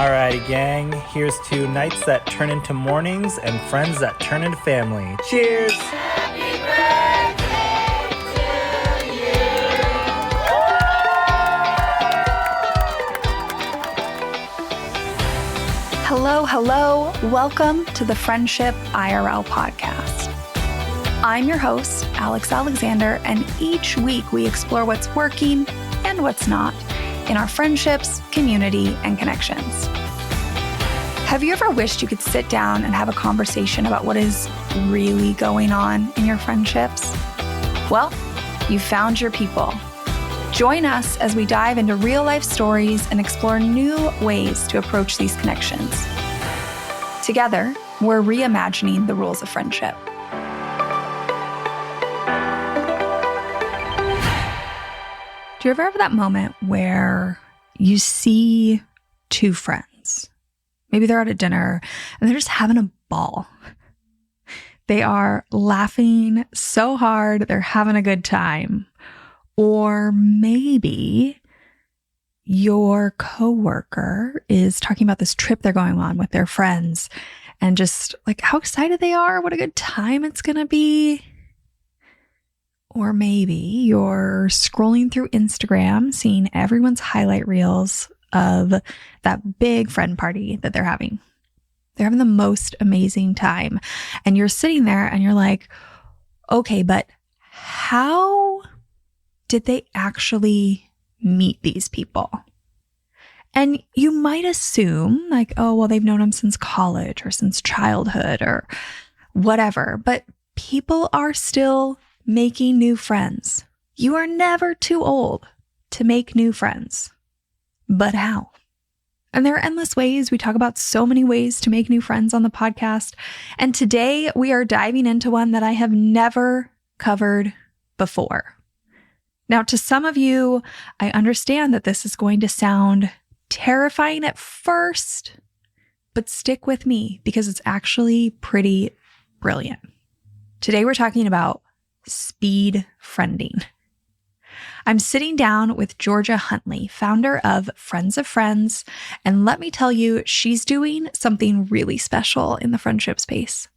Alrighty, gang. Here's to nights that turn into mornings and friends that turn into family. Cheers! Happy birthday to you! Hello. Welcome to the Friendship IRL podcast. I'm your host, Alex Alexander, and each week we explore what's working and what's not in our friendships, community, and connections. Have you ever wished you could sit down and have a conversation about what is really going on in your friendships? Well, you found your people. Join us as we dive into real-life stories and explore new ways to approach these connections. Together, we're reimagining the rules of friendship. Do you ever have that moment where you see two friends? Maybe they're at a dinner and they're just having a ball. They are laughing so hard, they're having a good time. Or maybe your coworker is talking about this trip they're going on with their friends and just like how excited they are, what a good time it's going to be. Or maybe you're scrolling through Instagram, seeing everyone's highlight reels of that big friend party that they're having. They're having the most amazing time. And you're sitting there and you're like, okay, but how did they actually meet these people? And you might assume like, oh, well, they've known them since college or since childhood or whatever. But people are still making new friends. You are never too old to make new friends. But how? And there are endless ways. We talk about so many ways to make new friends on the podcast. And today we are diving into one that I have never covered before. Now, to some of you, I understand that this is going to sound terrifying at first, but stick with me because it's actually pretty brilliant. Today we're talking about speed friending. I'm sitting down with Georgia Huntley, founder of Friends of Friends, and let me tell you, she's doing something really special in the friendship space.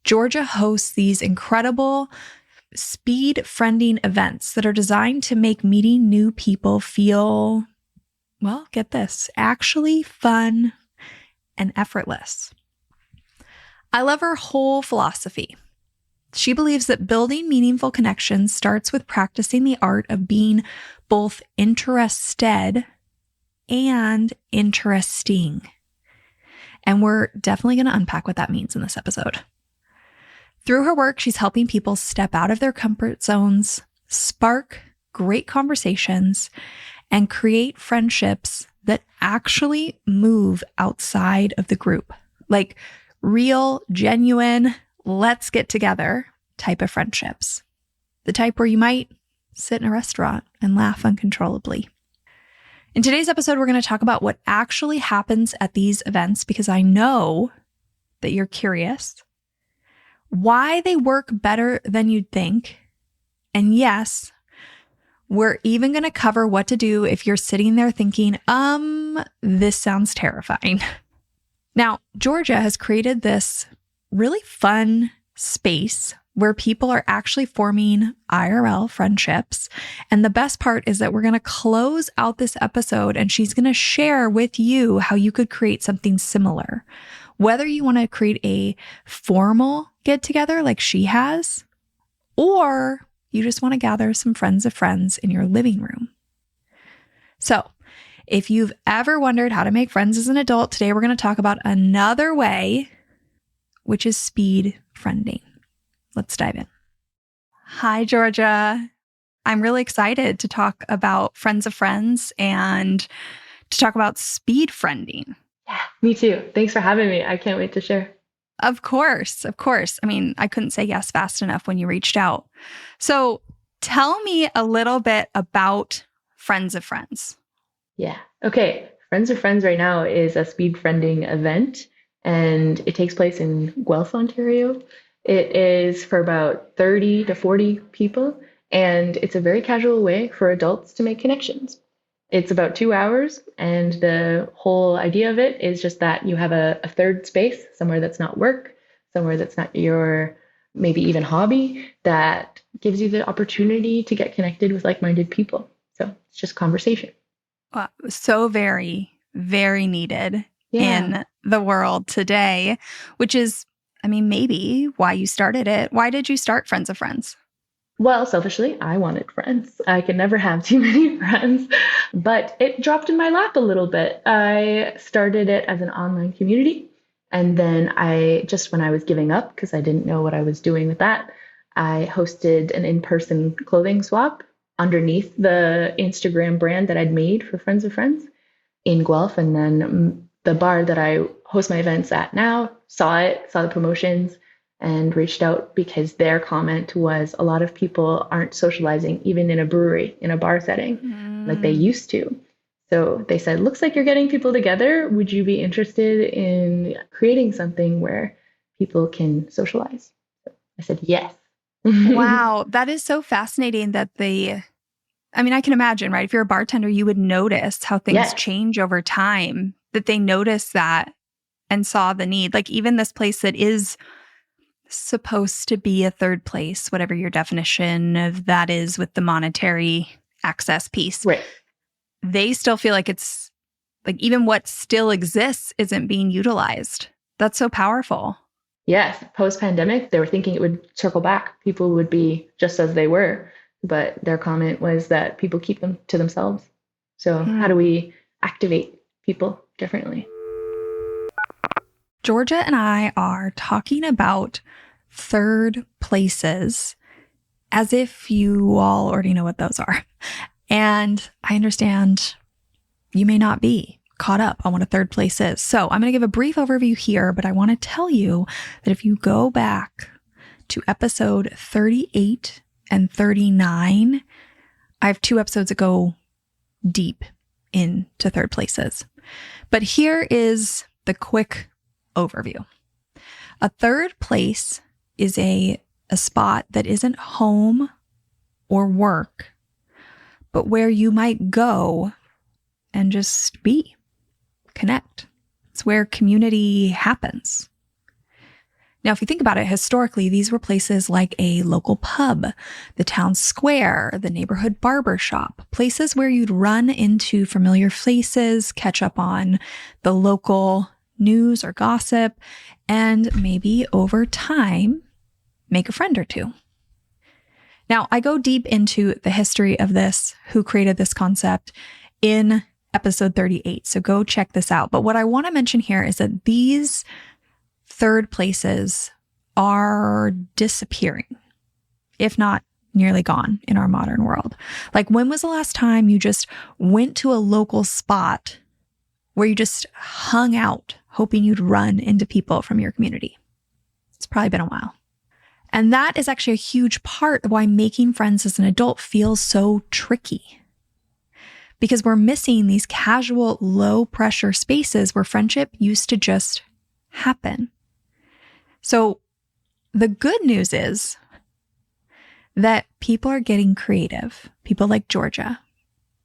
Georgia hosts these incredible speed friending events that are designed to make meeting new people feel, well, get this, actually fun and effortless. I love her whole philosophy. She believes that building meaningful connections starts with practicing the art of being both interested and interesting. And we're definitely going to unpack what that means in this episode. Through her work, she's helping people step out of their comfort zones, spark great conversations, and create friendships that actually move outside of the group. Like real, genuine, let's get together type of friendships. The type where you might sit in a restaurant and laugh uncontrollably. In today's episode, we're going to talk about what actually happens at these events because I know that you're curious, why they work better than you'd think, and yes, we're even going to cover what to do if you're sitting there thinking, this sounds terrifying. Now, Georgia has created this really fun space where people are actually forming IRL friendships. And the best part is that we're going to close out this episode and she's going to share with you how you could create something similar. Whether you want to create a formal get together like she has, or you just want to gather some friends of friends in your living room. So if you've ever wondered how to make friends as an adult, today we're going to talk about another way, which is speed friending. Let's dive in. Hi, Georgia. I'm really excited to talk about Friends of Friends and to talk about speed friending. Yeah, me too. Thanks for having me. I can't wait to share. Of course. I mean, I couldn't say yes fast enough when you reached out. So tell me a little bit about Friends of Friends. Yeah. Okay. Friends of Friends right now is a speed friending event, and it takes place in Guelph, Ontario. It is for about 30 to 40 people, and it's a very casual way for adults to make connections. It's about 2 hours, and the whole idea of it is just that you have a third space, somewhere that's not work, somewhere that's not your maybe even hobby, that gives you the opportunity to get connected with like-minded people. So it's just conversation. So very, very needed Yeah. in the world today, which is, I mean, maybe why you started it. Why did you start Friends of Friends? Well, selfishly, I wanted friends. I could never have too many friends, but it dropped in my lap a little bit. I started it as an online community. And then when I was giving up, because I didn't know what I was doing with that, I hosted an in-person clothing swap underneath the Instagram brand that I'd made for Friends of Friends in Guelph. And then the bar that I host my events at now saw the promotions, and reached out because their comment was a lot of people aren't socializing even in a brewery, in a bar setting, like they used to. So they said, looks like you're getting people together. Would you be interested in creating something where people can socialize? So I said, yes. Wow, that is so fascinating that I mean, I can imagine, right? If you're a bartender, you would notice how things Yes. change over time, that they noticed that and saw the need. Like even this place that is supposed to be a third place, whatever your definition of that is with the monetary access piece, Right. they still feel like it's like even what still exists isn't being utilized. That's so powerful. Yes. Post-pandemic, they were thinking it would circle back. People would be just as they were. But their comment was that people keep them to themselves. So how do we activate people differently? Georgia and I are talking about third places as if you all already know what those are. And I understand you may not be caught up on what a third place is. So I'm going to give a brief overview here, but I want to tell you that if you go back to episode 38 and 39, I have 2 episodes that go deep into third places. But here is the quick overview. A third place is a spot that isn't home or work, but where you might go and just be, connect. It's where community happens. Now, if you think about it, historically, these were places like a local pub, the town square, the neighborhood barber shop, places where you'd run into familiar faces, catch up on the local news or gossip, and maybe over time, make a friend or two. Now, I go deep into the history of this, who created this concept, in episode 38. So go check this out. But what I want to mention here is that these third places are disappearing, if not nearly gone in our modern world. Like, when was the last time you just went to a local spot where you just hung out, hoping you'd run into people from your community? It's probably been a while. And that is actually a huge part of why making friends as an adult feels so tricky. Because we're missing these casual, low pressure spaces where friendship used to just happen. So the good news is that people are getting creative, people like Georgia.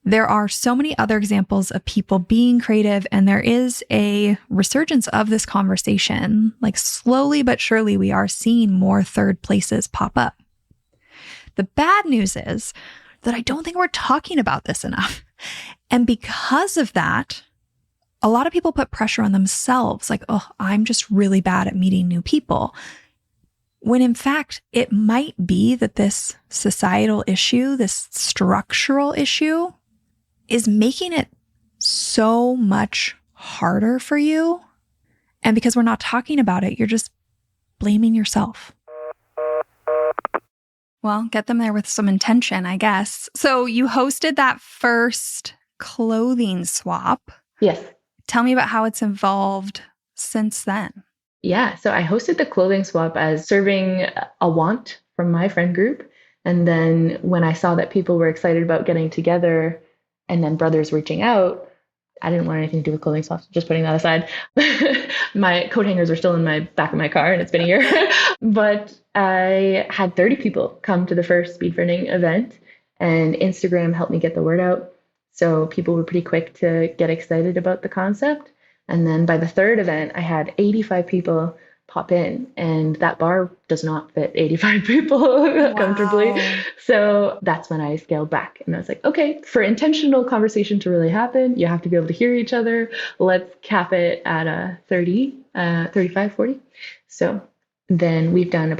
There are so many other examples of people being creative, and there is a resurgence of this conversation. Like, slowly but surely, we are seeing more third places pop up. The bad news is that I don't think we're talking about this enough. And because of that, a lot of people put pressure on themselves, like, oh, I'm just really bad at meeting new people. When in fact, it might be that this societal issue, this structural issue, is making it so much harder for you. And because we're not talking about it, you're just blaming yourself. Well, get them there with some intention, I guess. So you hosted that first clothing swap. Yes. Tell me about how it's evolved since then. Yeah. So I hosted the clothing swap as serving a want from my friend group. And then when I saw that people were excited about getting together, and then brothers reaching out, I didn't want anything to do with clothing swaps, just putting that aside. My coat hangers are still in my back of my car, and it's been a year. But I had 30 people come to the first speedfriending event, and Instagram helped me get the word out. So people were pretty quick to get excited about the concept. And then by the third event, I had 85 people pop in, and that bar does not fit 85 people comfortably. Wow. So that's when I scaled back and I was like, okay, for intentional conversation to really happen, you have to be able to hear each other. Let's cap it at a 30, 35, 40. So then we've done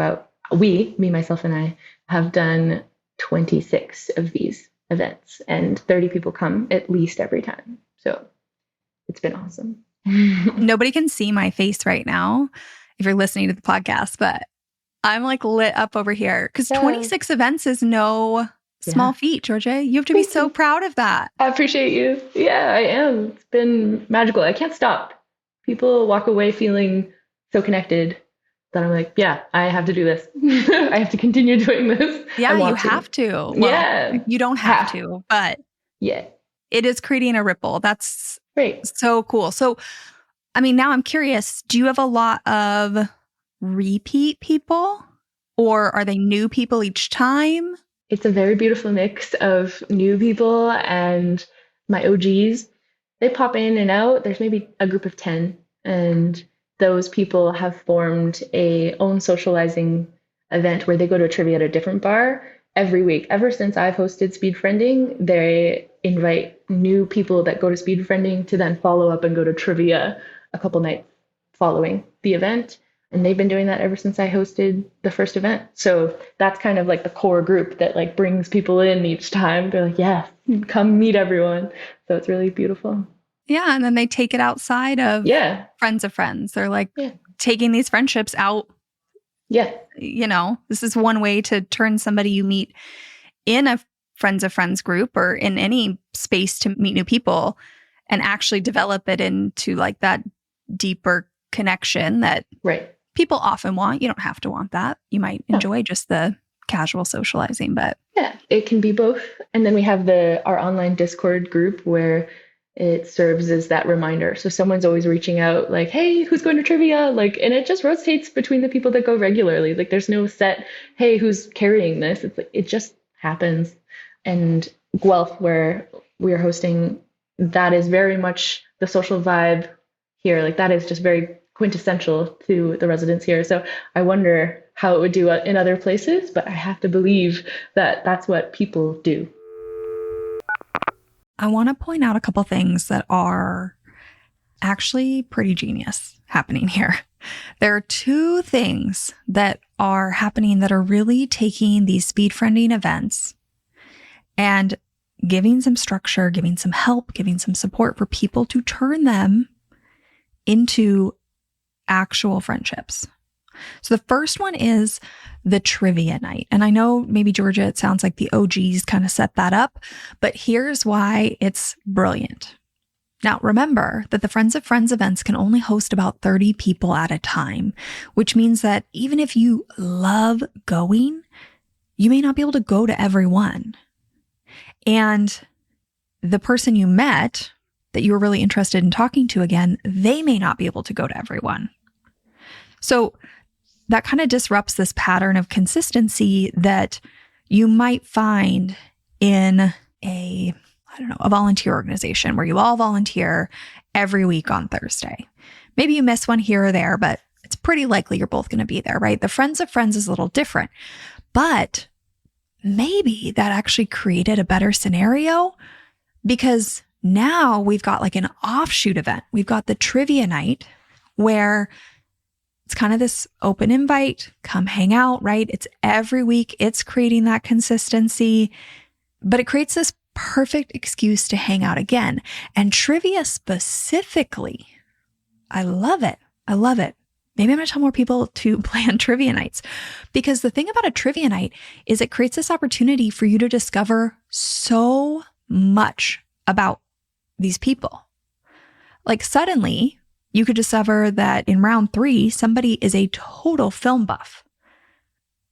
me, myself, and I have done 26 of these events, and 30 people come at least every time. So it's been awesome. Nobody can see my face right now if you're listening to the podcast, but I'm like lit up over here because 26 events is no small feat, Georgia. You have to be so proud of that. I appreciate you. Yeah, I am. It's been magical. I can't stop. People walk away feeling so connected that I'm like, yeah, I have to do this. I have to continue doing this. Yeah, you have to. Well, yeah. You don't have to, but yeah, it is creating a ripple. That's great. So cool. So, I mean, now I'm curious, do you have a lot of repeat people, or are they new people each time? It's a very beautiful mix of new people and my OGs. They pop in and out. There's maybe a group of 10, and those people have formed a own socializing event where they go to a trivia at a different bar every week. Ever since I've hosted Speed Friending, they invite new people that go to Speed Friending to then follow up and go to trivia a couple nights following the event. And they've been doing that ever since I hosted the first event. So that's kind of like the core group that like brings people in each time. They're like, yeah, come meet everyone. So it's really beautiful. Yeah. And then they take it outside of friends of friends. They're like taking these friendships out. Yeah. You know, this is one way to turn somebody you meet in a friends of friends group or in any space to meet new people and actually develop it into like that deeper connection that people often want. You don't have to want that. You might enjoy just the casual socializing, but yeah, it can be both. And then we have our online Discord group where it serves as that reminder. So someone's always reaching out like, hey, who's going to trivia? Like, and it just rotates between the people that go regularly. Like there's no set, hey, who's carrying this? It's like, it just happens. And Guelph, where we are hosting, that is very much the social vibe here. Like that is just very quintessential to the residents here. So I wonder how it would do in other places, but I have to believe that that's what people do. I want to point out a couple things that are actually pretty genius happening here. There are two things that are happening that are really taking these speed friending events and giving some structure, giving some help, giving some support for people to turn them into actual friendships. So the first one is the trivia night. And I know maybe Georgia, it sounds like the OGs kind of set that up, but here's why it's brilliant. Now, remember that the Friends of Friends events can only host about 30 people at a time, which means that even if you love going, you may not be able to go to every one. And the person you met that you were really interested in talking to again, they may not be able to go to everyone. So that kind of disrupts this pattern of consistency that you might find in a volunteer organization where you all volunteer every week on Thursday. Maybe you miss one here or there, but it's pretty likely you're both going to be there, right? The Friends of Friends is a little different, but maybe that actually created a better scenario because now we've got like an offshoot event. We've got the trivia night where it's kind of this open invite, come hang out, right? It's every week. It's creating that consistency, but it creates this perfect excuse to hang out again. And trivia specifically, I love it. I love it. Maybe I'm going to tell more people to plan trivia nights because the thing about a trivia night is it creates this opportunity for you to discover so much about these people. Like suddenly you could discover that in round 3, somebody is a total film buff.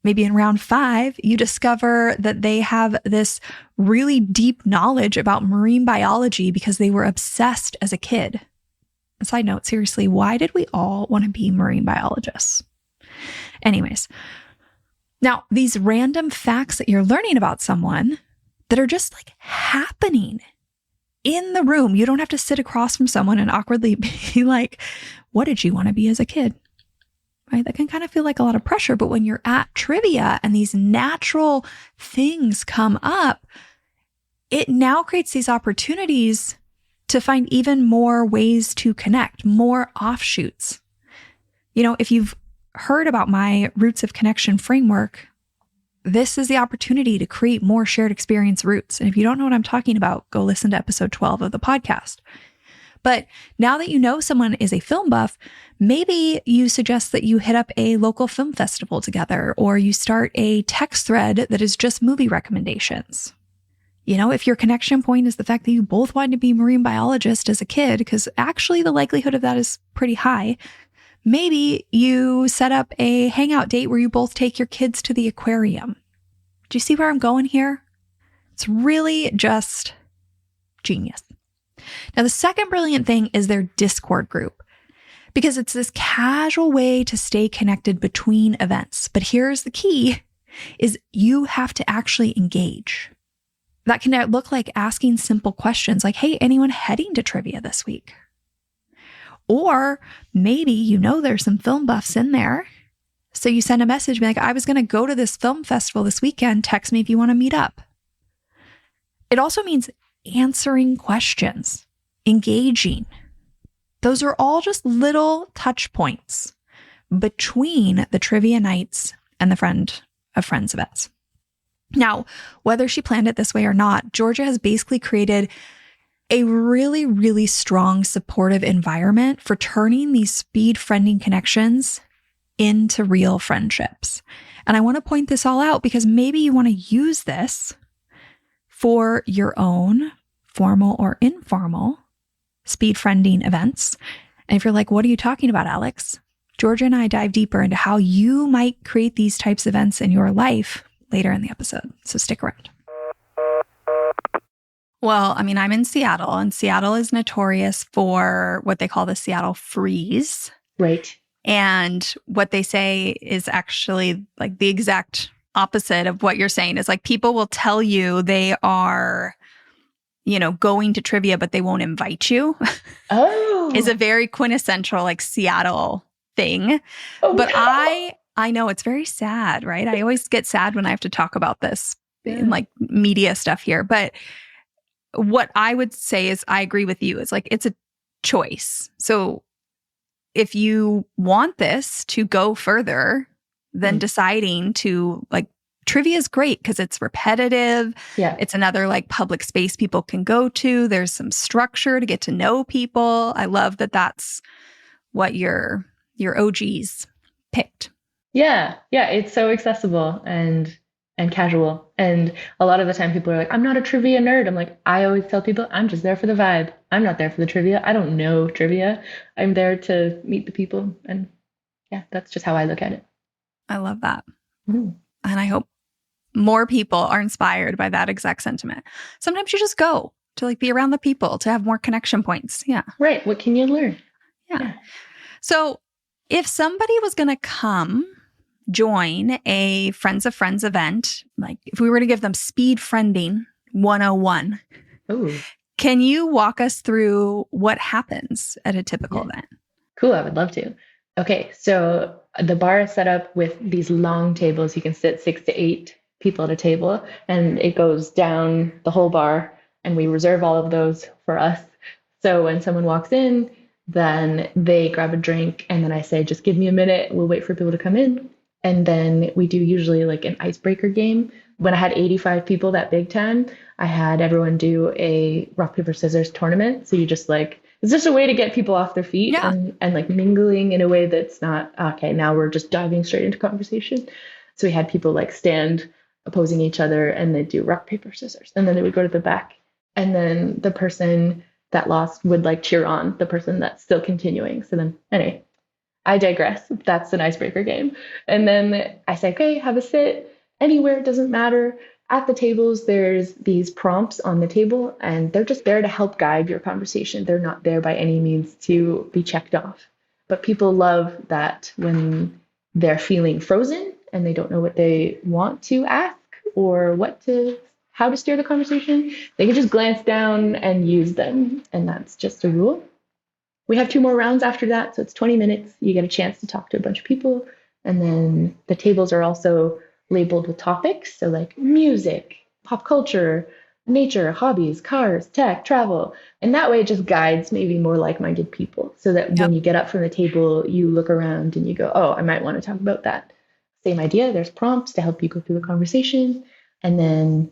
Maybe in round 5, you discover that they have this really deep knowledge about marine biology because they were obsessed as a kid. A side note, seriously, why did we all want to be marine biologists? Anyways, now these random facts that you're learning about someone that are just like happening in the room. You don't have to sit across from someone and awkwardly be like, what did you want to be as a kid? Right? That can kind of feel like a lot of pressure. But when you're at trivia and these natural things come up, it now creates these opportunities to find even more ways to connect, more offshoots. If you've heard about my Roots of Connection framework, this is the opportunity to create more shared experience roots. And if you don't know what I'm talking about, go listen to episode 12 of the podcast. But now that you know someone is a film buff, maybe you suggest that you hit up a local film festival together, or you start a text thread that is just movie recommendations. If your connection point is the fact that you both wanted to be marine biologists as a kid, because actually the likelihood of that is pretty high, maybe you set up a hangout date where you both take your kids to the aquarium. Do you see where I'm going here? It's really just genius. Now, the second brilliant thing is their Discord group, because it's this casual way to stay connected between events. But here's the key, is you have to actually engage. That can look like asking simple questions like, hey, anyone heading to trivia this week? Or maybe there's some film buffs in there. So you send a message, be like, I was going to go to this film festival this weekend. Text me if you want to meet up. It also means answering questions, engaging. Those are all just little touch points between the trivia nights and the Friend of Friends events. Now, whether she planned it this way or not, Georgia has basically created a really, really strong supportive environment for turning these speed friending connections into real friendships. And I want to point this all out because maybe you want to use this for your own formal or informal speed friending events. And if you're like, what are you talking about, Alex? Georgia and I dive deeper into how you might create these types of events in your life later in the episode. So stick around. Well, I'm in Seattle, and Seattle is notorious for what they call the Seattle freeze. Right. And what they say is actually like the exact opposite of what you're saying. Is like people will tell you they are, going to trivia, but they won't invite you. Oh. Is a very quintessential like Seattle thing. Oh, but no. I know it's very sad, right? I always get sad when I have to talk about this in like media stuff here. But what I would say is I agree with you. It's like, it's a choice. So if you want this to go further than deciding to like, trivia is great because it's repetitive. Yeah. It's another like public space people can go to. There's some structure to get to know people. I love that that's what your OGs picked. Yeah. Yeah. It's so accessible and casual. And a lot of the time people are like, I'm not a trivia nerd. I'm like, I always tell people I'm just there for the vibe. I'm not there for the trivia. I don't know trivia. I'm there to meet the people. And yeah, that's just how I look at it. I love that. Mm. And I hope more people are inspired by that exact sentiment. Sometimes you just go to like be around the people to have more connection points. Yeah. Right. What can you learn? Yeah. So if somebody was going to come join a Friends of Friends event, like if we were to give them speed friending 101, Ooh. Can you walk us through what happens at a typical event? Cool. I would love to. Okay. So the bar is set up with these long tables. You can sit 6 to 8 people at a table, and it goes down the whole bar, and we reserve all of those for us. So when someone walks in, then they grab a drink, and then I say, just give me a minute. We'll wait for people to come in. And then we do usually like an icebreaker game. When I had 85 people that big time, I had everyone do a rock, paper, scissors tournament. So you just like, it's just a way to get people off their feet and like mingling in a way that's not, okay, now we're just diving straight into conversation. So we had people like stand opposing each other, and they'd do rock, paper, scissors. And then they would go to the back. And then the person that lost would like cheer on the person that's still continuing. So then anyway, I digress. That's an icebreaker game. And then I say, okay, have a sit anywhere. It doesn't matter. At the tables, there's these prompts on the table, and they're just there to help guide your conversation. They're not there by any means to be checked off. But people love that when they're feeling frozen and they don't know what they want to ask or what to how to steer the conversation, they can just glance down and use them. And that's just a rule. We have 2 more rounds after that. So it's 20 minutes. You get a chance to talk to a bunch of people. And then the tables are also labeled with topics. So like music, pop culture, nature, hobbies, cars, tech, travel. And that way it just guides maybe more like-minded people so that when you get up from the table, you look around and you go, oh, I might want to talk about that. Same idea. There's prompts to help you go through the conversation. And then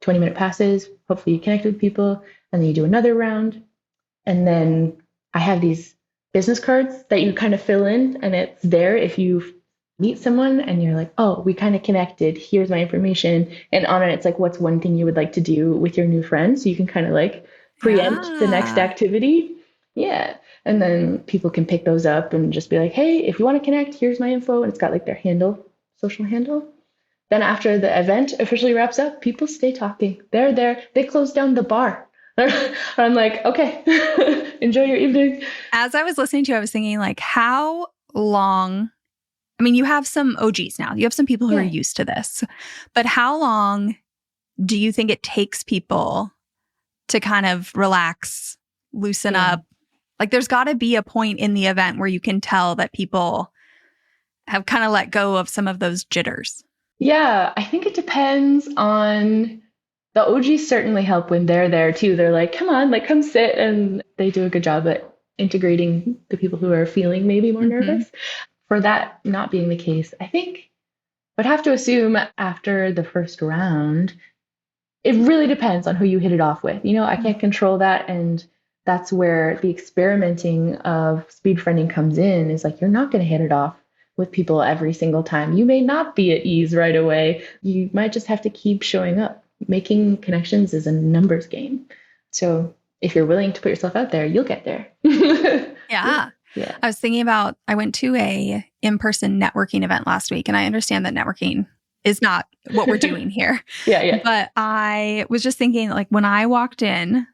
20-minute passes. Hopefully you connect with people. And then you do another round. And then I have these business cards that you kind of fill in. And it's there if you meet someone and you're like, oh, we kind of connected. Here's my information. And on it, it's like, what's one thing you would like to do with your new friend? So you can kind of like preempt the next activity. Yeah. And then people can pick those up and just be like, hey, if you want to connect, here's my info. And it's got like their handle, social handle. Then after the event officially wraps up, people stay talking. They're there. They close down the bar. I'm like, okay, enjoy your evening. As I was listening to you, I was thinking like, how long... I mean, you have some OGs now. You have some people who are used to this. But how long do you think it takes people to kind of relax, loosen up? Like, there's got to be a point in the event where you can tell that people have kind of let go of some of those jitters. Yeah, I think it depends on... The OGs certainly help when they're there too. They're like, come on, like come sit. And they do a good job at integrating the people who are feeling maybe more nervous. For that not being the case, I think I'd have to assume after the first round, it really depends on who you hit it off with. You know, I can't control that. And that's where the experimenting of speed friending comes in, is like, you're not going to hit it off with people every single time. You may not be at ease right away. You might just have to keep showing up. Making connections is a numbers game. So if you're willing to put yourself out there, you'll get there. Yeah. I was thinking about, I went to a in-person networking event last week, and I understand that networking is not what we're doing here. But I was just thinking, like, when I walked in,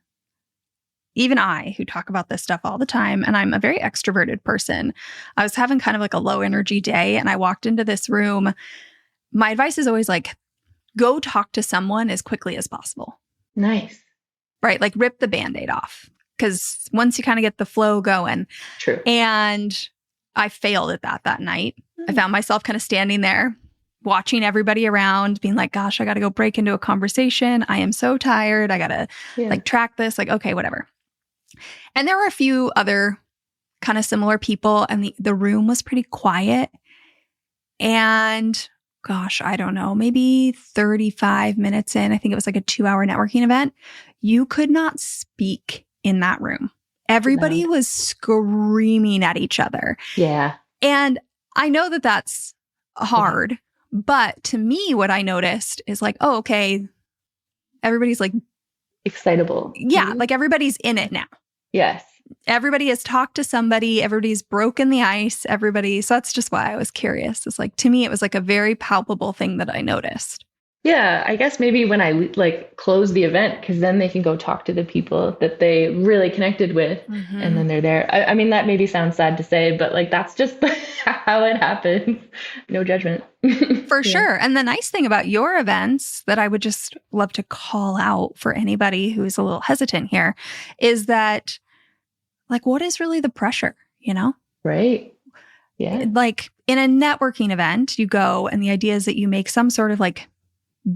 even I, who talk about this stuff all the time, and I'm a very extroverted person, I was having kind of like a low energy day, and I walked into this room. My advice is always like, go talk to someone as quickly as possible. Nice. Right? Like, rip the Band-Aid off. Because once you kind of get the flow going. True. And I failed at that night. I found myself kind of standing there, watching everybody around, being like, gosh, I got to go break into a conversation. I am so tired. I got to like track this. Like, okay, whatever. And there were a few other kind of similar people, and the room was pretty quiet. And gosh, I don't know, maybe 35 minutes in, I think it was like a 2-hour networking event, you could not speak in that room. Everybody was screaming at each other. Yeah. And I know that that's hard, but to me, what I noticed is like, oh, okay, everybody's like excitable. Yeah. Like everybody's in it now. Yes. Everybody has talked to somebody. Everybody's broken the ice. So that's just why I was curious. It's like, to me, it was like a very palpable thing that I noticed. Yeah, I guess maybe when I like close the event, because then they can go talk to the people that they really connected with, and then they're there. I mean, that maybe sounds sad to say, but like that's just how it happens. No judgment. For sure. And the nice thing about your events that I would just love to call out for anybody who's a little hesitant here is that, like, what is really the pressure, you know? Right. Yeah. Like in a networking event, you go and the idea is that you make some sort of like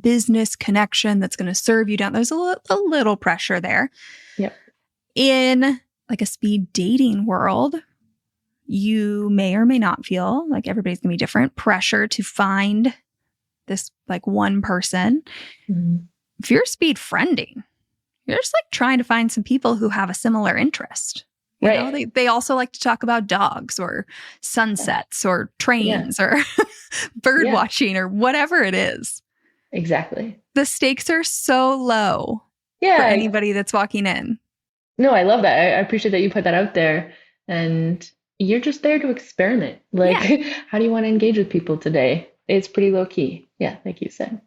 business connection that's going to serve you down. There's a little pressure there. Yep. In like a speed dating world, you may or may not feel like everybody's going to be different. Pressure to find this like one person. If you're speed friending, you're just like trying to find some people who have a similar interest. You know, they also like to talk about dogs or sunsets or trains or bird watching or whatever it is. Exactly. The stakes are so low for anybody that's walking in. No, I love that. I appreciate that you put that out there. And you're just there to experiment. Like, how do you want to engage with people today? It's pretty low key. Yeah, like you said.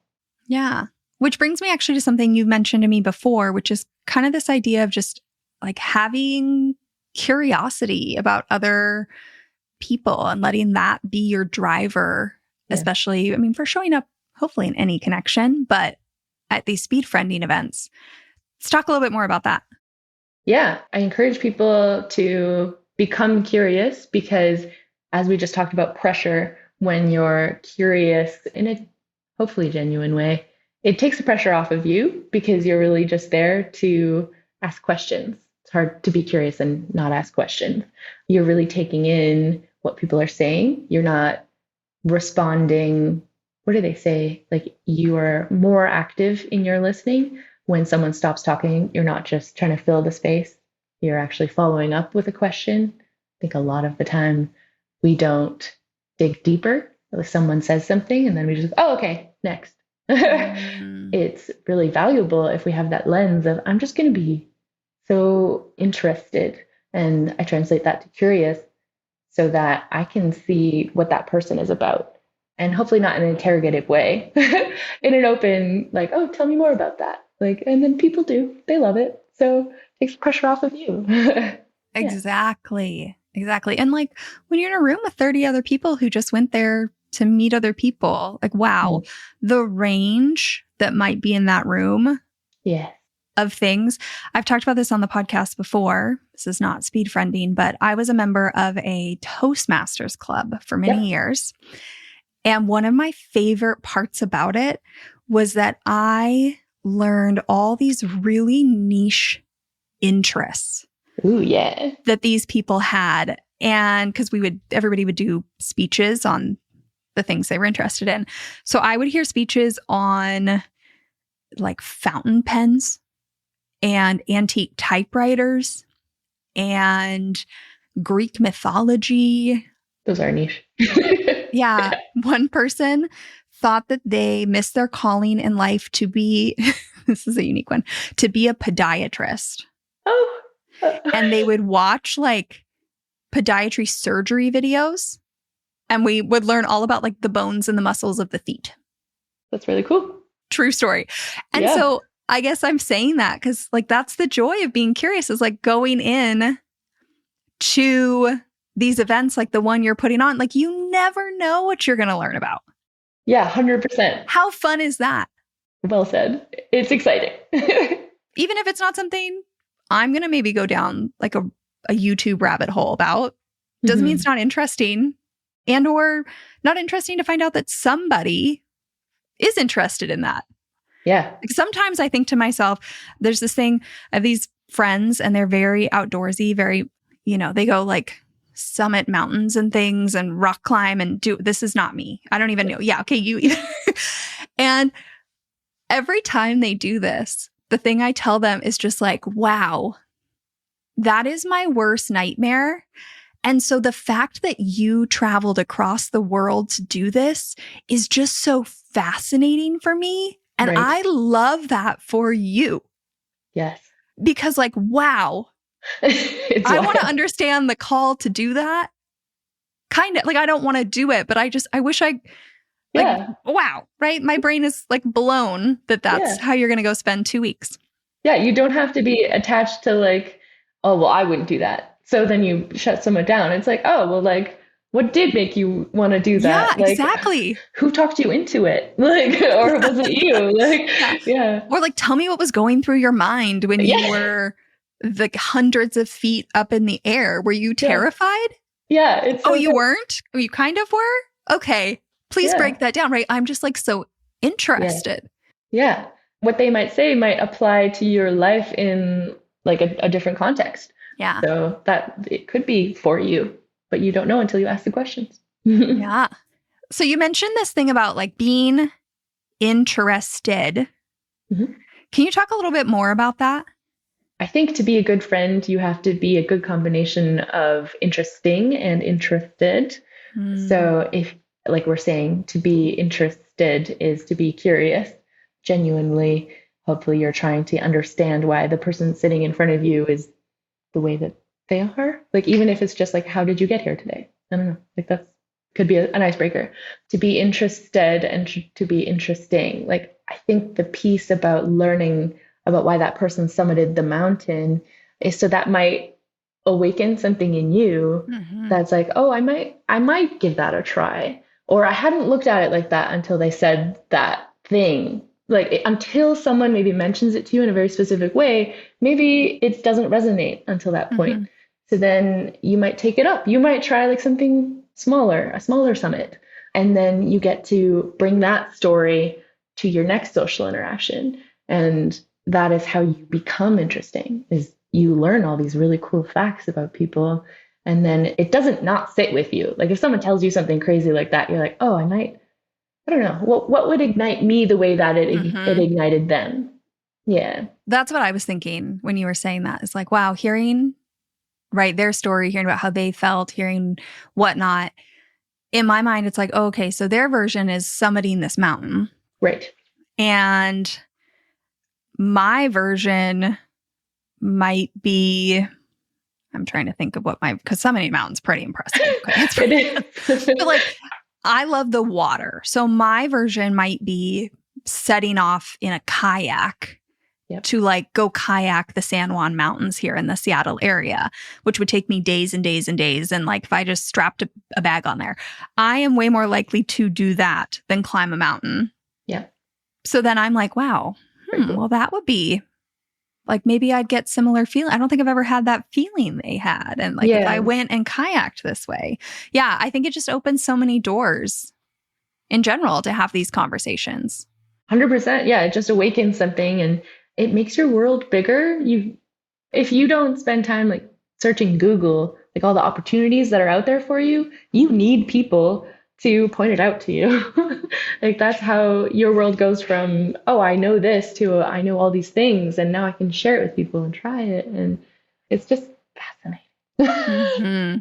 Yeah. Which brings me actually to something you've mentioned to me before, which is kind of this idea of just like having curiosity about other people and letting that be your driver, especially, I mean, for showing up hopefully in any connection, but at these speed friending events. Let's talk a little bit more about that. Yeah, I encourage people to become curious because, as we just talked about pressure, when you're curious in a hopefully genuine way, it takes the pressure off of you because you're really just there to ask questions. It's hard to be curious and not ask questions. You're really taking in what people are saying. You're not responding. What do they say? Like, you are more active in your listening. When someone stops talking, you're not just trying to fill the space. You're actually following up with a question. I think a lot of the time we don't dig deeper. If someone says something and then we just, oh, okay, next. It's really valuable if we have that lens of, I'm just going to be so interested. And I translate that to curious so that I can see what that person is about. And hopefully not in an interrogative way, in an open, like, oh, tell me more about that. Like, and then people do, they love it. So it takes pressure off of you. Exactly. And like when you're in a room with 30 other people who just went there to meet other people, like, wow, the range that might be in that room of things. I've talked about this on the podcast before. This is not speed friending, but I was a member of a Toastmasters club for many years. And one of my favorite parts about it was that I learned all these really niche interests. Ooh, yeah. That these people had. And because everybody would do speeches on the things they were interested in. So I would hear speeches on like fountain pens and antique typewriters and Greek mythology. Those are niche. Yeah. One person thought that they missed their calling in life to be, this is a unique one, to be a podiatrist. Oh. And they would watch like podiatry surgery videos. And we would learn all about like the bones and the muscles of the feet. That's really cool. True story. And so I guess I'm saying that because like that's the joy of being curious, is like going in to these events like the one you're putting on. Like you never know what you're going to learn about. Yeah, 100%. How fun is that? Well said. It's exciting. Even if it's not something I'm going to maybe go down like a YouTube rabbit hole about, doesn't mean it's not interesting. And or not interesting to find out that somebody is interested in that. Yeah. Like sometimes I think to myself, there's this thing, I have these friends and they're very outdoorsy, very, they go like summit mountains and things and rock climb and this is not me. I don't even know. Yeah. Okay. You. And every time they do this, the thing I tell them is just like, wow, that is my worst nightmare. And so the fact that you traveled across the world to do this is just so fascinating for me. And I love that for you. Yes. Because like, wow, I want to understand the call to do that. Kind of like, I don't want to do it, but I wish wow, right? My brain is like blown that's how you're going to go spend 2 weeks. Yeah. You don't have to be attached to like, oh, well, I wouldn't do that. So then you shut someone down. It's like, oh, well, like, what did make you want to do that? Yeah, like, exactly. Who talked you into it? Like, or was it you? Like, yeah. Or like, tell me what was going through your mind when you were the hundreds of feet up in the air. Were you terrified? Yeah. It's you weren't? Oh, you kind of were? Okay. Please break that down, right? I'm just like so interested. Yeah. What they might say might apply to your life in like a different context. Yeah. So that it could be for you, but you don't know until you ask the questions. Yeah. So you mentioned this thing about like being interested. Can you talk a little bit more about that? I think to be a good friend, you have to be a good combination of interesting and interested. So if, like we're saying, to be interested is to be curious, genuinely. Hopefully you're trying to understand why the person sitting in front of you is the way that they are. Like, even if it's just like, how did you get here today? I don't know. Like that could be an icebreaker. To be interested and to be interesting. Like, I think the piece about learning about why that person summited the mountain is so that might awaken something in you that's like, oh, I might give that a try. Or I hadn't looked at it like that until they said that thing. Like until someone maybe mentions it to you in a very specific way, maybe it doesn't resonate until that point. Mm-hmm. So then you might take it up. You might try like something smaller, a smaller summit. And then you get to bring that story to your next social interaction. And that is how you become interesting, is you learn all these really cool facts about people. And then it doesn't not sit with you. Like if someone tells you something crazy like that, you're like, oh, I don't know, what would ignite me the way that it ignited them. Yeah. That's what I was thinking when you were saying that. It's like, wow, hearing, right, their story, hearing about how they felt, hearing whatnot. In my mind, it's like, oh, okay, so their version is summiting this mountain. Right. And my version might be, I'm trying to think of because summiting a mountain's pretty impressive. Okay? But like, I love the water. So my version might be setting off in a kayak to like go kayak the San Juan Mountains here in the Seattle area, which would take me days and days and days. And like if I just strapped a bag on there, I am way more likely to do that than climb a mountain. Yeah. So then I'm like, wow, cool. Well, that would be like, maybe I'd get similar feeling. I don't think I've ever had that feeling they had. And like if I went and kayaked this way, I think it just opens so many doors in general to have these conversations. 100%. Yeah. It just awakens something and it makes your world bigger. If you don't spend time like searching Google, like all the opportunities that are out there for you, you need people to point it out to you. Like that's how your world goes from, oh, I know this to I know all these things and now I can share it with people and try it. And it's just fascinating. Mm-hmm.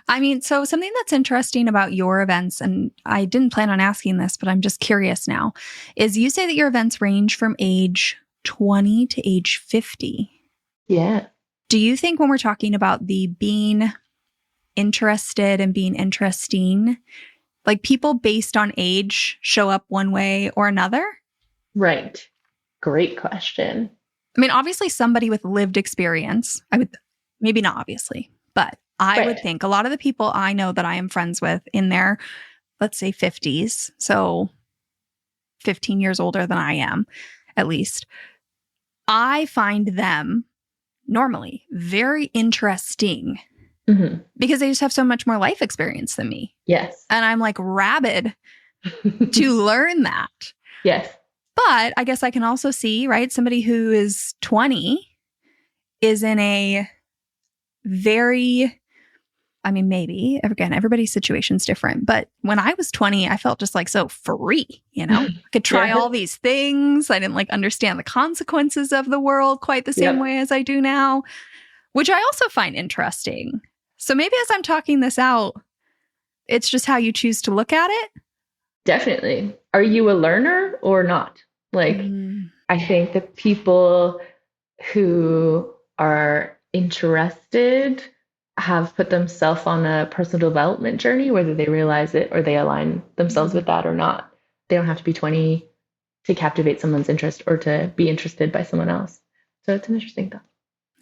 I mean, so something that's interesting about your events, and I didn't plan on asking this, but I'm just curious now, is you say that your events range from age 20 to age 50. Yeah. Do you think when we're talking about the being interested and being interesting, like people based on age show up one way or another? Right. Great question. I mean, obviously somebody with lived experience, maybe not obviously, but I would think a lot of the people I know that I am friends with in their, let's say 50s, so 15 years older than I am, at least, I find them normally very interesting because they just have so much more life experience than me. Yes. And I'm like rabid to learn that. Yes. But I guess I can also see, right, somebody who is 20 is in a very, I mean, maybe, again, everybody's situation's different. But when I was 20, I felt just like so free, I could try all these things. I didn't like understand the consequences of the world quite the same way as I do now, which I also find interesting. So maybe as I'm talking this out, it's just how you choose to look at it. Definitely. Are you a learner or not? Like, I think that people who are interested have put themselves on a personal development journey, whether they realize it or they align themselves with that or not. They don't have to be 20 to captivate someone's interest or to be interested by someone else. So it's an interesting thought.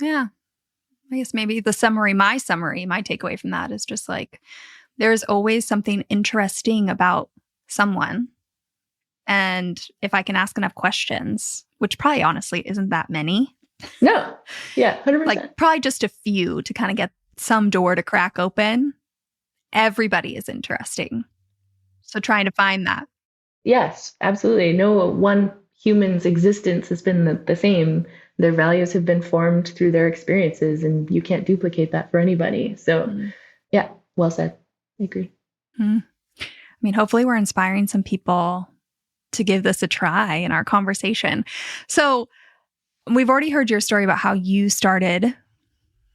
Yeah. I guess maybe my takeaway from that is just like, there's always something interesting about someone. And if I can ask enough questions, which probably honestly isn't that many. No. Yeah. 100%. Like probably just a few to kind of get some door to crack open. Everybody is interesting. So trying to find that. Yes, absolutely. No one human's existence has been the same. Their values have been formed through their experiences, and you can't duplicate that for anybody. So, yeah, well said. I agree. I mean, hopefully we're inspiring some people to give this a try in our conversation. So we've already heard your story about how you started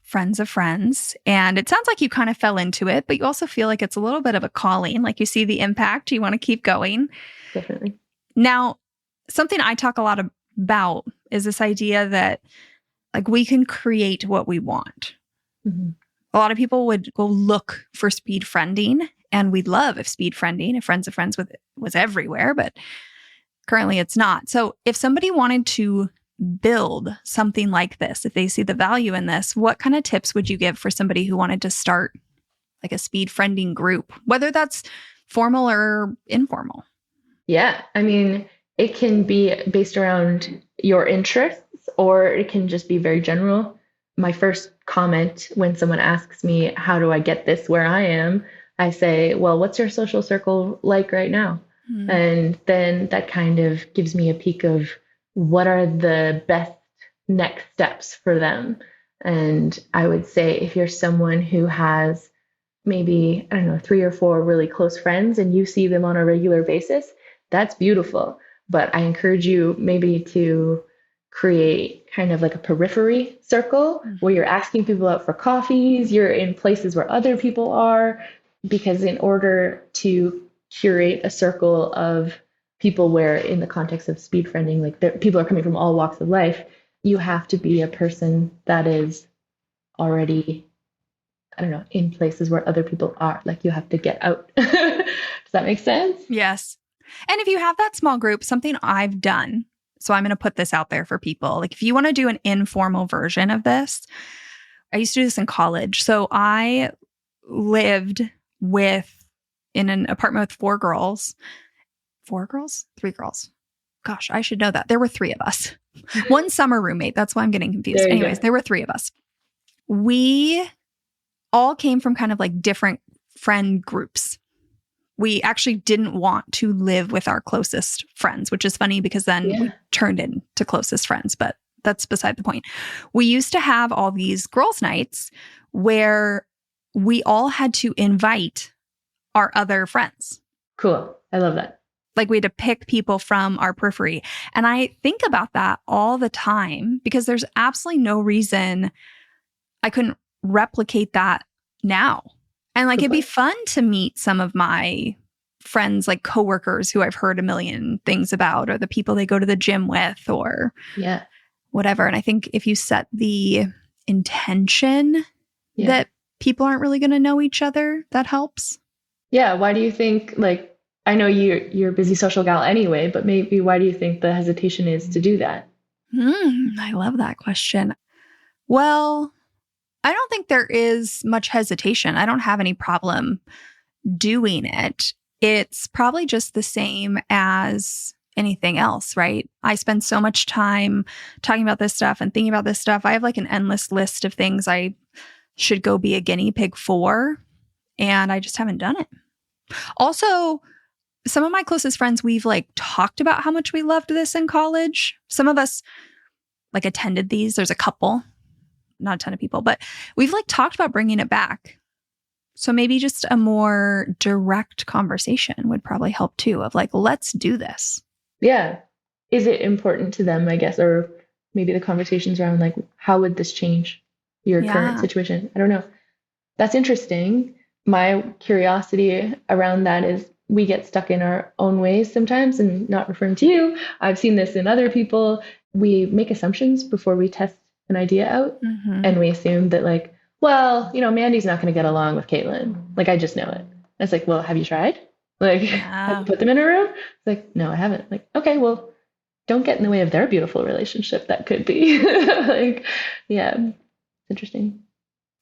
Friends of Friends, and it sounds like you kind of fell into it, but you also feel like it's a little bit of a calling, like you see the impact, you want to keep going. Definitely. Now, something I talk a lot about is this idea that like we can create what we want. A lot of people would go look for speed friending, and we'd love if speed friending, if Friends of Friends was everywhere, but currently it's not. So if somebody wanted to build something like this, if they see the value in this, what kind of tips would you give for somebody who wanted to start like a speed friending group, whether that's formal or informal? Yeah. I mean, It can be based around your interests, or it can just be very general. My first comment when someone asks me, how do I get this where I am? I say, well, what's your social circle like right now? Hmm. And then that kind of gives me a peek of what are the best next steps for them. And I would say if you're someone who has maybe, I don't know, 3 or 4 really close friends and you see them on a regular basis, that's beautiful. But I encourage you maybe to create kind of like a periphery circle where you're asking people out for coffees, you're in places where other people are, because in order to curate a circle of people where in the context of speed friending, like people are coming from all walks of life, you have to be a person that is already, I don't know, in places where other people are. Like you have to get out. Does that make sense? Yes. And if you have that small group, something I've done, so I'm going to put this out there for people. Like if you want to do an informal version of this, I used to do this in college. So I lived in an apartment with 4 girls. 4 girls? 3 girls. Gosh, I should know that. There were 3 of us. One summer roommate. That's why I'm getting confused. Anyways, there were 3 of us. We all came from kind of like different friend groups. We actually didn't want to live with our closest friends, which is funny because then we turned into closest friends, but that's beside the point. We used to have all these girls' nights where we all had to invite our other friends. Cool. I love that. Like we had to pick people from our periphery. And I think about that all the time because there's absolutely no reason I couldn't replicate that now. And like, it'd be fun to meet some of my friends, like coworkers who I've heard a million things about, or the people they go to the gym with, or whatever. And I think if you set the intention that people aren't really going to know each other, that helps. Yeah. Why do you think, like, I know you're a busy social gal anyway, but maybe why do you think the hesitation is to do that? I love that question. Well, I don't think there is much hesitation. I don't have any problem doing it. It's probably just the same as anything else, right? I spend so much time talking about this stuff and thinking about this stuff. I have like an endless list of things I should go be a guinea pig for, and I just haven't done it. Also, some of my closest friends, we've like talked about how much we loved this in college. Some of us like attended these. There's a couple. Not a ton of people, but we've like talked about bringing it back. So maybe just a more direct conversation would probably help too, of like, let's do this. Yeah. Is it important to them, I guess, or maybe the conversations around like, how would this change your current situation? I don't know. That's interesting. My curiosity around that is we get stuck in our own ways sometimes, and not referring to you. I've seen this in other people. We make assumptions before we test an idea out, and we assume that like, well, Mandy's not going to get along with Caitlin. Like, I just know it. And it's like, well, have you tried? Like, have you put them in a room? It's like, no, I haven't. Like, okay, well, don't get in the way of their beautiful relationship. That could be like, yeah, it's interesting.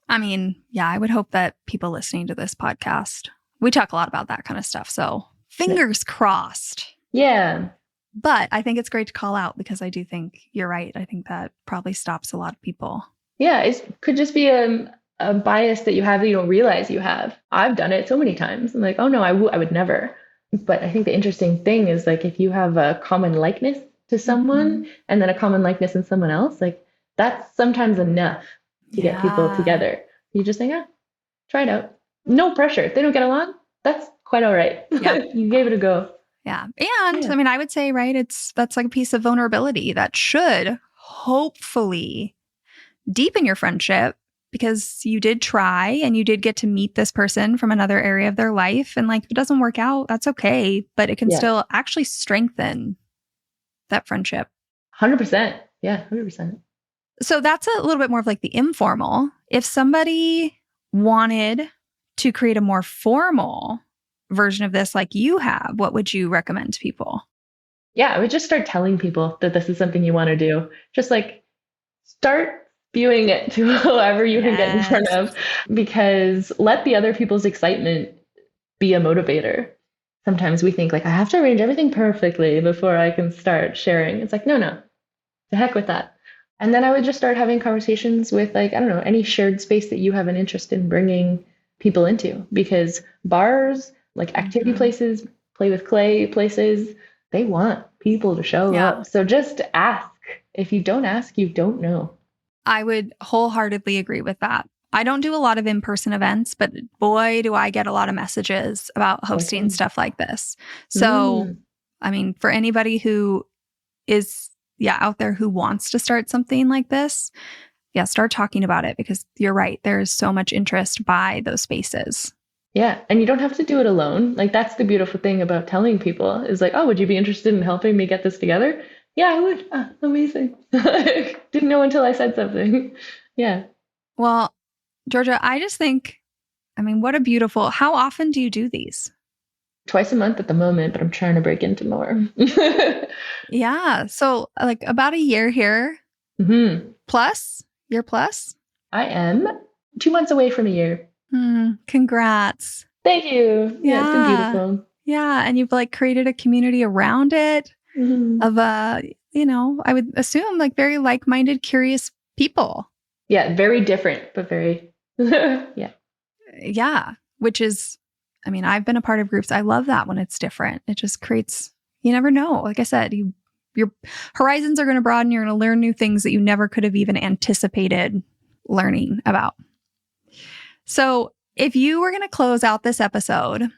I mean, yeah, I would hope that people listening to this podcast, we talk a lot about that kind of stuff. So fingers crossed. Yeah. But I think it's great to call out because I do think you're right. I think that probably stops a lot of people. Yeah, it could just be a bias that you have that you don't realize you have. I've done it so many times. I'm like, oh no, I would never. But I think the interesting thing is like if you have a common likeness to someone and then a common likeness in someone else, like that's sometimes enough to get people together. You just think, try it out. No pressure. If they don't get along, that's quite all right. Yeah. You gave it a go. Yeah. And I mean, I would say, right, that's like a piece of vulnerability that should hopefully deepen your friendship because you did try and you did get to meet this person from another area of their life. And like, if it doesn't work out, that's okay. But it can still actually strengthen that friendship. 100%. Yeah, 100%. So that's a little bit more of like the informal. If somebody wanted to create a more formal version of this like you have, what would you recommend to people? Yeah, I would just start telling people that this is something you want to do. Just like start spewing it to whoever you can get in front of, because let the other people's excitement be a motivator. sometimes we think like, I have to arrange everything perfectly before I can start sharing. It's like, no, no, to heck with that. And then I would just start having conversations with like, I don't know, any shared space that you have an interest in bringing people into, because bars, like activity places, play with clay places, they want people to show up. So just ask. If you don't ask, you don't know. I would wholeheartedly agree with that. I don't do a lot of in-person events, but boy, do I get a lot of messages about hosting stuff like this. So, I mean, for anybody who is, out there who wants to start something like this, start talking about it, because you're right. There's so much interest by those spaces. Yeah. And you don't have to do it alone. Like, that's the beautiful thing about telling people is like, oh, would you be interested in helping me get this together? Yeah, I would. Oh, amazing. Didn't know until I said something. Yeah. Well, Georgia, I just think, I mean, what a beautiful, how often do you do these? Twice a month at the moment, but I'm trying to break into more. Yeah. So like about a year here. Plus? Year plus? I am 2 months away from a year. Congrats. Thank you. Yeah, it's been beautiful. Yeah. And you've like created a community around it of, you know, I would assume like very like-minded, curious people. Yeah. Very different, but very, yeah. Yeah. Which is, I mean, I've been a part of groups. I love that when it's different. It just creates, you never know. Like I said, your horizons are going to broaden. You're going to learn new things that you never could have even anticipated learning about. So if you were going to close out this episode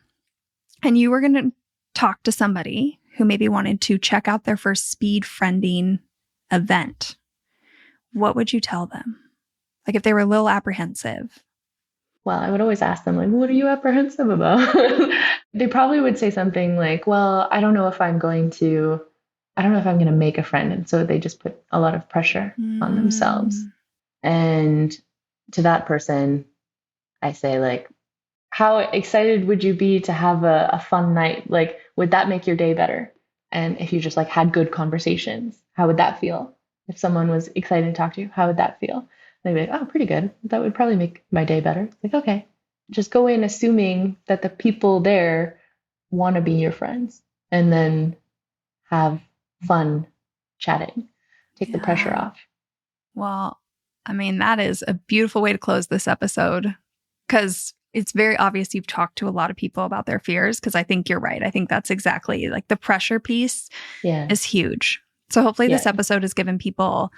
and you were going to talk to somebody who maybe wanted to check out their first speed friending event, what would you tell them? Like if they were a little apprehensive. Well, I would always ask them, like, what are you apprehensive about? They probably would say something like, well, I don't know if I'm going to make a friend. And so they just put a lot of pressure on themselves. And to that person, I say, like, how excited would you be to have a fun night? Like, would that make your day better? And if you just like had good conversations, how would that feel? If someone was excited to talk to you, how would that feel? They'd be like, oh, pretty good. That would probably make my day better. Like, okay, just go in assuming that the people there want to be your friends, and then have fun chatting. Take the pressure off. Well, I mean, that is a beautiful way to close this episode, because it's very obvious you've talked to a lot of people about their fears, because I think you're right. I think that's exactly like the pressure piece is huge. So hopefully this episode has given people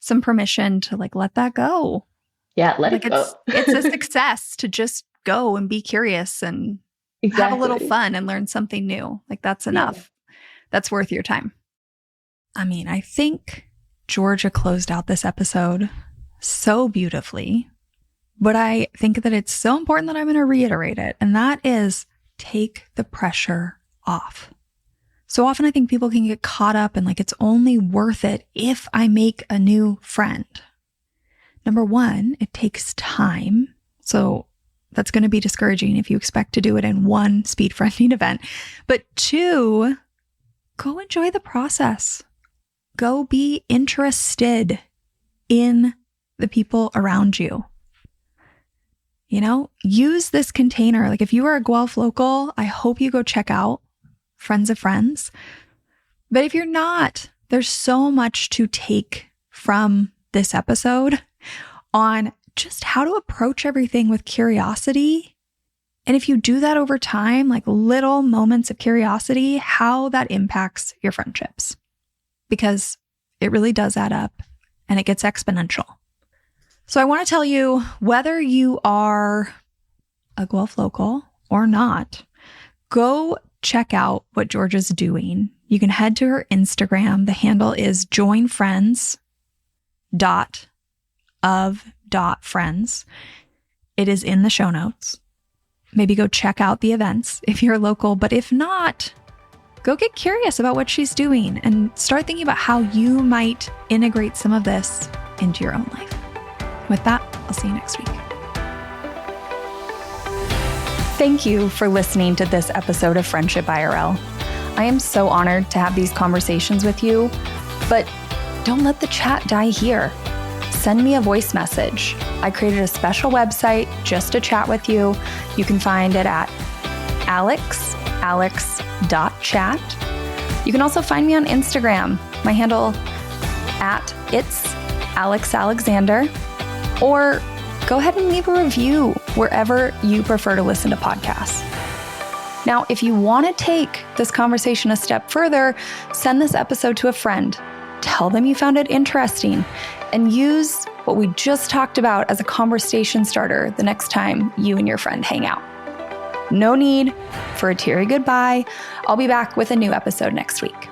some permission to like let that go. Yeah, let it go. It's a success to just go and be curious and have a little fun and learn something new. Like that's enough. That's worth your time. I mean, I think Georgia closed out this episode so beautifully, but I think that it's so important that I'm going to reiterate it. And that is take the pressure off. So often I think people can get caught up in like, it's only worth it if I make a new friend. Number one, it takes time. So that's going to be discouraging if you expect to do it in one speed friending event. But two, go enjoy the process. Go be interested in the people around you. You know, use this container. Like if you are a Guelph local, I hope you go check out Friends of Friends. But if you're not, there's so much to take from this episode on just how to approach everything with curiosity. And if you do that over time, like little moments of curiosity, how that impacts your friendships. Because it really does add up and it gets exponential. So I want to tell you, whether you are a Guelph local or not, go check out what Georgia's doing. You can head to her Instagram. The handle is joinfriends.of.friends. It is in the show notes. Maybe go check out the events if you're local, but if not, go get curious about what she's doing and start thinking about how you might integrate some of this into your own life. With that, I'll see you next week. Thank you for listening to this episode of Friendship IRL. I am so honored to have these conversations with you, but don't let the chat die here. Send me a voice message. I created a special website just to chat with you. You can find it at alex.chat. You can also find me on Instagram. My handle @itsAlexAlexander, or go ahead and leave a review wherever you prefer to listen to podcasts. Now, if you want to take this conversation a step further, send this episode to a friend. Tell them you found it interesting, and use what we just talked about as a conversation starter the next time you and your friend hang out. No need for a teary goodbye. I'll be back with a new episode next week.